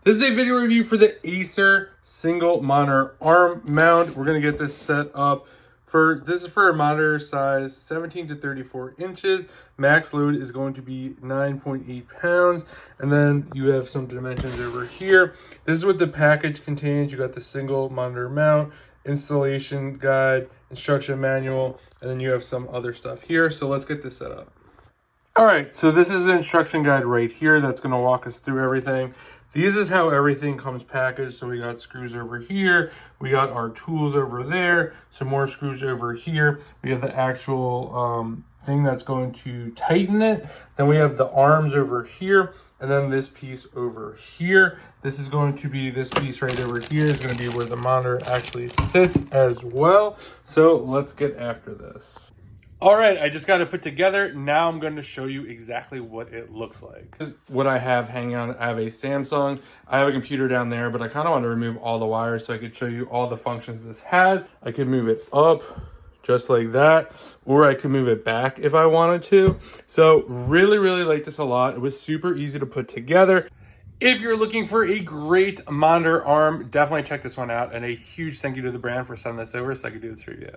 This is a video review for the Acer single monitor arm mount. We're gonna get this set up this is for a monitor size 17 to 34 inches. Max load is going to be 9.8 pounds. And then you have some dimensions over here. This is what the package contains. You got the single monitor mount, installation guide, instruction manual, and then you have some other stuff here. So let's get this set up. All right, so this is the instruction guide right here that's gonna walk us through everything. This is how everything comes packaged. So we got screws over here. We got our tools over there. Some more screws over here. We have the actual thing that's going to tighten it. Then we have the arms over here. And then this piece over here. This is going to be, this piece right over here is going to be where the monitor actually sits as well. So let's get after this. All right, I just got it put together. Now I'm going to show you exactly what it looks like. This is what I have hanging on. I have a Samsung. I have a computer down there, but I kind of want to remove all the wires so I could show you all the functions this has. I could move it up just like that, or I could move it back if I wanted to. So really, really like this a lot. It was super easy to put together. If you're looking for a great monitor arm, definitely check this one out. And a huge thank you to the brand for sending this over so I could do this review.